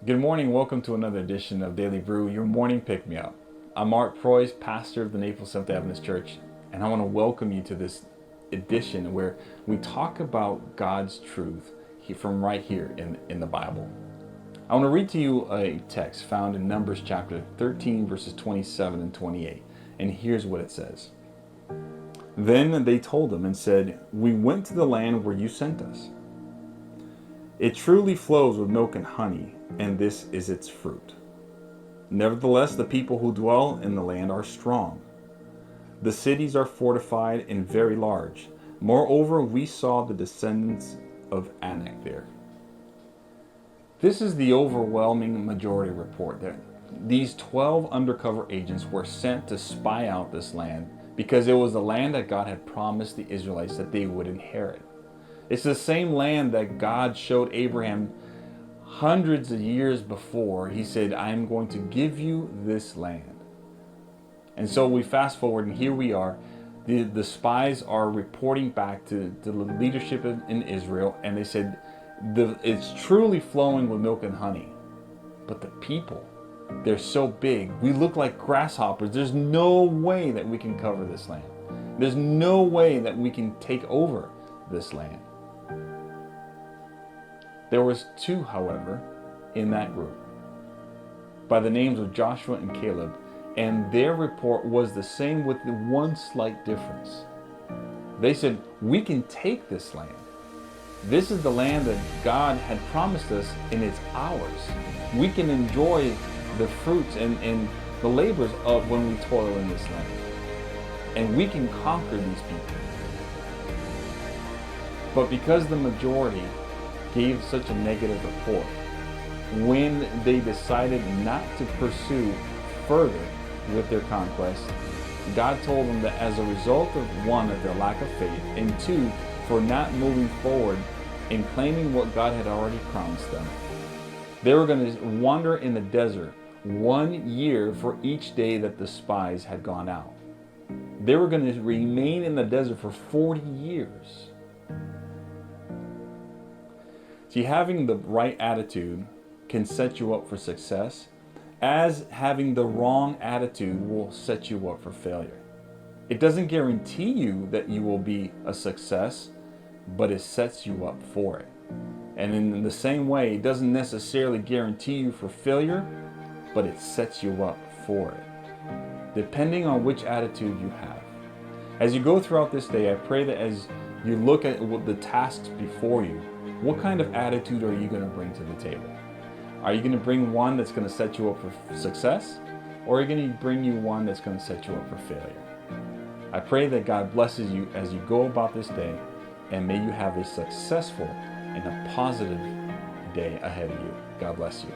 Good morning. Welcome to another edition of Daily Brew, your morning pick-me-up. I'm Mark Proyce, pastor of the Naples SDA Church, and I want to welcome you to this edition where we talk about God's truth from right here in the Bible. I want to read to you a text found in Numbers chapter 13, verses 27 and 28, and here's what it says. Then they told him and said, "We went to the land where you sent us. It truly flows with milk and honey, and this is its fruit. Nevertheless, the people who dwell in the land are strong. The cities are fortified and very large. Moreover, we saw the descendants of Anak there." This is the overwhelming majority report that these 12 undercover agents were sent to spy out this land because it was the land that God had promised the Israelites that they would inherit. It's the same land that God showed Abraham hundreds of years before. He said, "I am going to give you this land." And so we fast forward, and here we are. The spies are reporting back to the leadership in Israel, and they said, it's truly flowing with milk and honey. But the people, they're so big. We look like grasshoppers. There's no way that we can cover this land. There's no way that we can take over this land. There was two, however, in that group by the names of Joshua and Caleb, and their report was the same with the one slight difference. They said, "We can take this land. This is the land that God had promised us, and it's ours. We can enjoy the fruits and the labors of when we toil in this land. And we can conquer these people." But because the majority gave such a negative report, when they decided not to pursue further with their conquest, God told them that as a result of one, of their lack of faith, and two, for not moving forward and claiming what God had already promised them, they were going to wander in the desert 1 year for each day that the spies had gone out. They were going to remain in the desert for 40 years. See, having the right attitude can set you up for success, as having the wrong attitude will set you up for failure. It doesn't guarantee you that you will be a success, but it sets you up for it. And in the same way, it doesn't necessarily guarantee you for failure, but it sets you up for it, depending on which attitude you have. As you go throughout this day, I pray that as you look at the tasks before you, what kind of attitude are you going to bring to the table? Are you going to bring one that's going to set you up for success? Or are you going to bring you one that's going to set you up for failure? I pray that God blesses you as you go about this day, and may you have a successful and a positive day ahead of you. God bless you.